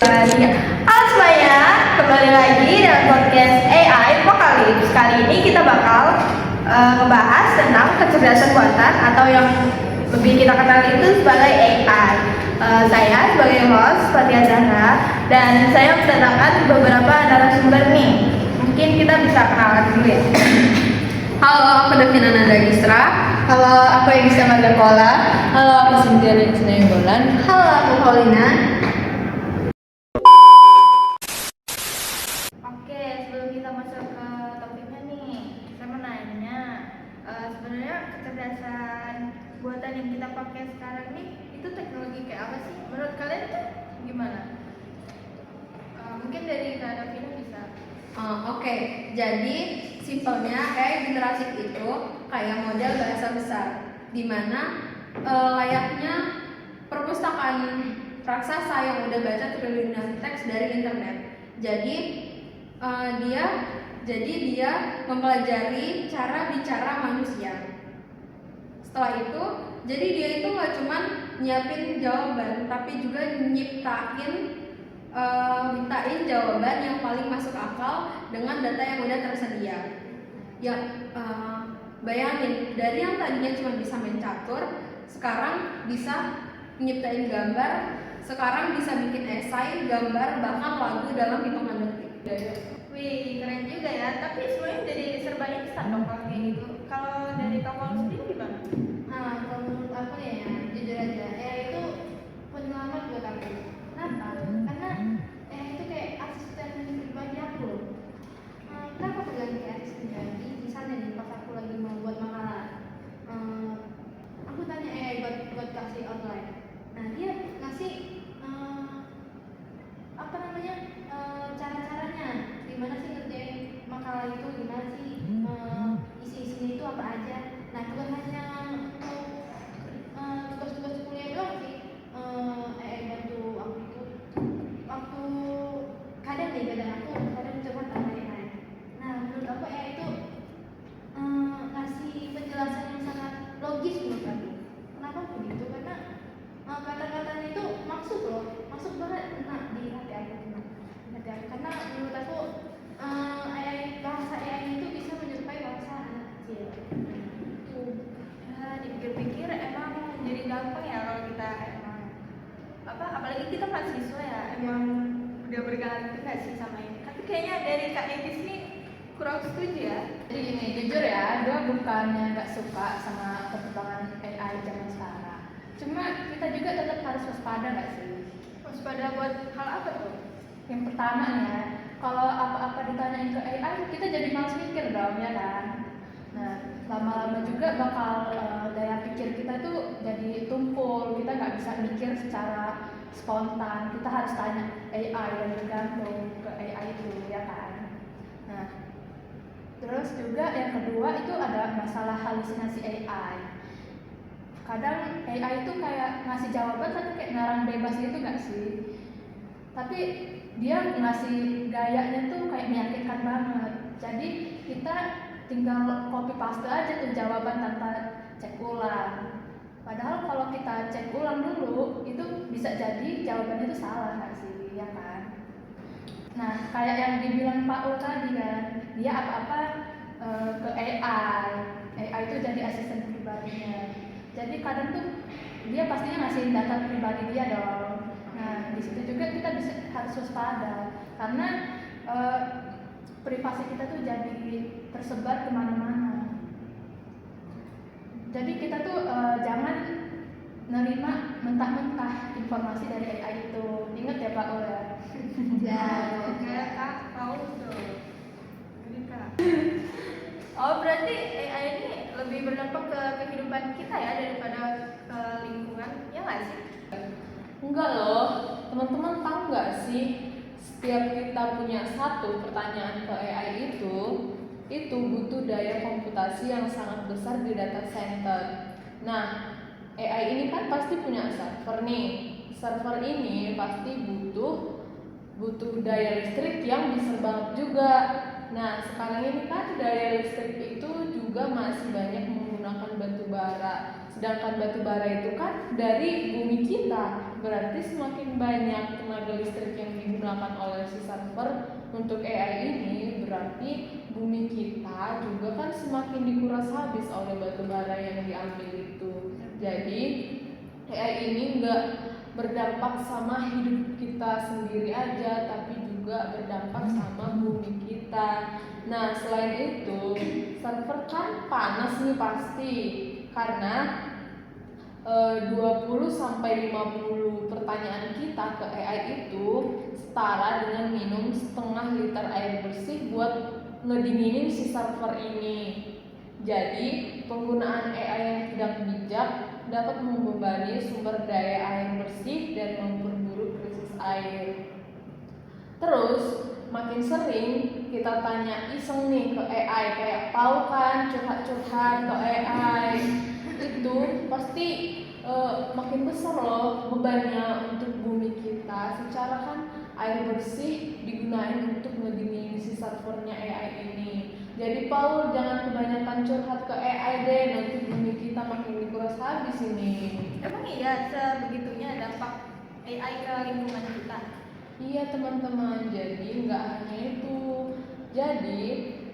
Halo semuanya, kembali lagi dalam podcast AI Apocalypse. Kali ini kita bakal ngebahas tentang kecerdasan buatan atau yang lebih kita kenal itu sebagai AI. Saya sebagai host Fatia Zahra dan saya mendatangkan beberapa narasumber nih. Mungkin kita bisa kenalan dulu ya. Halo, aku Davina Nanda Gisra. Halo, aku Egisa Margakola. Halo, aku Cynthia Regina Bolan. Halo, aku Paulina. Oke, sebelum kita masuk ke topiknya nih, saya mau nanya, sebenarnya kecerdasan buatan yang kita pakai sekarang nih, itu teknologi kayak apa sih? Menurut kalian tuh gimana? Mungkin dari Kak Davina bisa. Oke, jadi simpelnya kayak generasi itu kayak model bahasa besar, di mana layaknya perpustakaan raksasa yang udah baca triliunan teks dari internet. Jadi dia mempelajari cara bicara manusia. Setelah itu, jadi dia itu nggak cuman nyiapin jawaban, tapi juga mintain jawaban yang paling masuk akal dengan data yang udah tersedia. Ya, bayangin dari yang tadinya cuma bisa main catur, sekarang bisa nyiptain gambar, sekarang bisa bikin esai, gambar, bahkan lagu dalam hitungan detik. Wih, keren juga ya. Tapi semuanya jadi serba instan dong kalau kayak gitu. Kalau dari kamu sendiri gimana? Kalau menurut aku ya, jujur aja, AI itu penyelamat buat aku. Kenapa? Karena AI itu kayak asisten pribadi aku. Kenapa aku bilang kayak asisten pribadi? Misalnya nih, pas aku lagi mau buat makalah, aku tanya AI buat kasih outline. Nah, dia ngasih cara-caranya, gimana sih ngerjain makalah itu, gimana sih isi-isinya itu apa aja. Nah, bukan hanya tugas-tugas kuliah doang sih, bantu aku itu waktu kadang aku kadang coba tanya AI. Nah, menurut aku AI itu ngasih penjelasan yang sangat logis menurut aku. Kenapa begitu? Karena kata-katanya itu masuk banget di hati aku. Karena menurut aku bahasa AI itu bisa menyerupai bahasa anak kecil. Ya, dipikir-pikir emang jadi gampang ya kalau kita emang apalagi kita mahasiswa ya, emang udah bergantung nggak sih sama ini. Tapi kayaknya dari Kak Egis nih kurang setuju ya. Jadi gini, jujur ya, gue bukannya nggak suka sama perkembangan AI zaman sekarang. Cuma kita juga tetap harus waspada nggak sih? Waspada buat hal apa tuh? Yang pertama nih ya, kalau apa-apa ditanyain ke AI, kita jadi malas mikir dong, ya kan? Nah, lama-lama juga bakal daya pikir kita tuh jadi tumpul, kita nggak bisa mikir secara spontan, kita harus tanya AI dan bergantung ke AI itu, ya kan? Nah, terus juga yang kedua itu ada masalah halusinasi AI. Kadang AI itu kayak ngasih jawaban tapi kayak ngarang bebas gitu nggak sih? Tapi dia ngasih gayanya tuh kayak meyakinkan banget. Jadi kita tinggal copy paste aja tuh jawaban tanpa cek ulang. Padahal kalau kita cek ulang dulu, itu bisa jadi jawabannya itu salah nggak sih, ya kan? Nah, kayak yang dibilang Pak Ul tadi kan, dia apa-apa ke AI. AI itu jadi asisten pribadinya. Jadi kadang tuh dia pastinya ngasih data pribadi dia dong. Nah, di situ juga kita harus waspada karena privasi kita tuh jadi tersebar kemana-mana. Jadi kita tuh jangan nerima mentah-mentah informasi dari AI itu. Ingat ya Pak Ul ya? Ya, Ya Kak, tahu tuh. Ini Kak. Oh, berarti AI ini lebih berdampak ke kehidupan kita ya daripada ke lingkungan, ya nggak sih? Enggak loh, teman-teman tahu nggak sih, setiap kita punya satu pertanyaan ke AI itu butuh daya komputasi yang sangat besar di data center. Nah, AI ini kan pasti punya server nih. Server ini pasti butuh daya listrik yang besar banget juga. Nah, sekarang ini kan daya listrik itu juga masih banyak menggunakan batu bara. Sedangkan batu bara itu kan dari bumi kita. Berarti semakin banyak tenaga listrik yang digunakan oleh si server untuk AI ini, berarti bumi kita juga kan semakin dikuras habis oleh batu bara yang diambil itu. Jadi AI ini nggak berdampak sama hidup kita sendiri aja, tapi juga berdampak sama bumi kita. Nah, selain itu, server kan panas nih pasti, karena 20-50 pertanyaan kita ke AI itu setara dengan minum setengah liter air bersih buat ngedinginin si server ini. Jadi, penggunaan AI yang tidak bijak dapat membebani sumber daya air bersih dan memperburuk krisis air. Terus, makin sering kita tanya iseng nih ke AI, kayak Pau kan curhat-curhat ke AI, itu pasti makin besar loh bebannya untuk bumi kita. Secara kan air bersih digunain untuk ngedingin si servernya AI ini. Jadi Paul jangan kebanyakan curhat ke AI deh, nanti bumi kita makin dikuras habis ini. Emang iya sebegitunya dampak AI ke lingkungan kita? Iya teman-teman, jadi nggak hanya itu. Jadi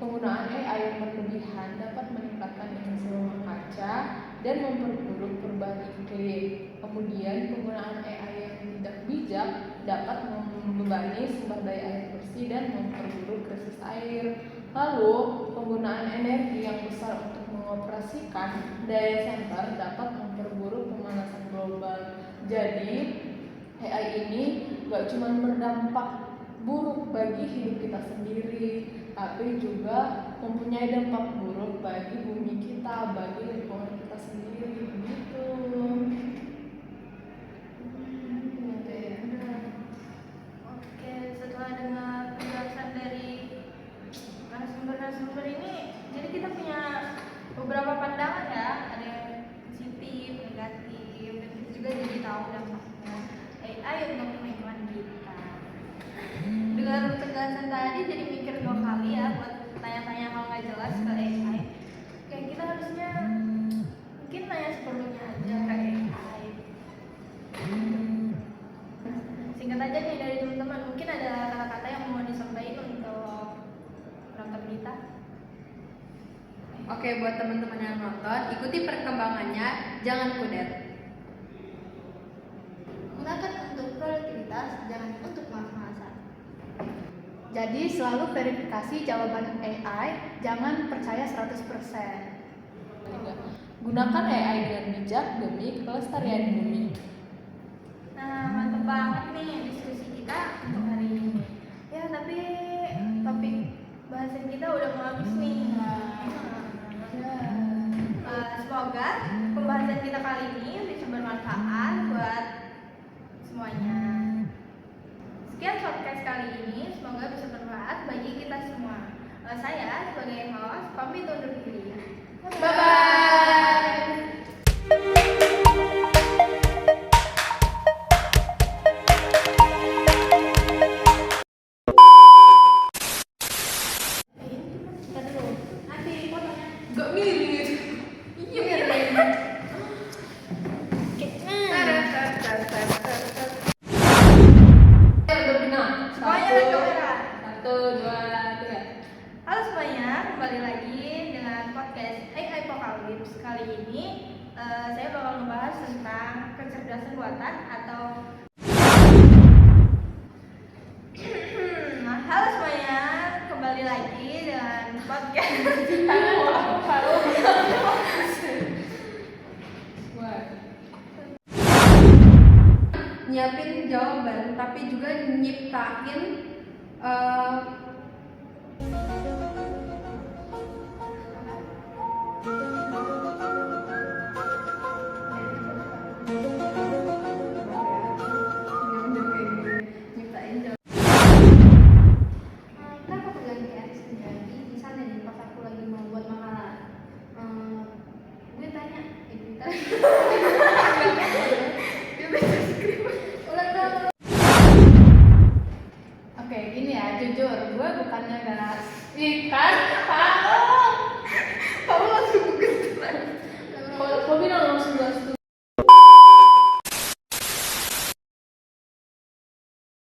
penggunaan AI yang berlebihan dapat meningkatkan emisi rumah kaca dan memperburuk perubahan iklim. Kemudian penggunaan AI yang tidak bijak dapat membebani sumber daya air bersih dan memperburuk krisis air. Lalu penggunaan energi yang besar untuk mengoperasikan daya center dapat memperburuk pemanasan global. Jadi AI ini gak cuma berdampak buruk bagi hidup kita sendiri, tapi juga mempunyai dampak buruk bagi bumi kita, bagi lingkungan kita sendiri, begitu. Oke, setelah dengar penjelasan dari narasumber ini, jadi kita punya beberapa pandangan ya, ada yang positif, negatif, dan kita juga jadi tahu dampaknya AI untuk lingkungan kita. Dengan penjelasan tadi jadi mikir 2 kali ya buat tanya-tanya hal nggak jelas ke AI. Kayak kita harusnya mungkin nanya seperlunya aja ke AI. Singkat aja nih dari teman-teman, mungkin ada kata-kata yang mau disampaikan untuk penonton kita. Oke, buat teman-teman yang nonton, ikuti perkembangannya, jangan kudet. Gunakan untuk produktivitas, jangan untuk malas-malasan. Jadi selalu verifikasi jawaban AI, jangan percaya 100%. Gunakan AI dengan bijak demi kelestarian bumi. Nah, mantep banget nih diskusi kita untuk hari ini. Ya, tapi topik bahasan kita udah mau habis nih. Semoga pembahasan kita kali ini bisa bermanfaat buat semuanya. Sekian podcast kali ini, semoga bisa bermanfaat bagi kita semua. Saya sebagai host pamit undur diri. Bye-bye. Gak mirip. Iya mirip. Udah final. Semuanya lihat kamera. 1, 2, 3. Halo semuanya, kembali lagi dengan podcast AI Apocalypse. Kali ini saya bakal membahas tentang kecerdasan buatan atau halo semuanya, kembali lagi dengan podcast Nyiapin jawaban, tapi juga nyiptain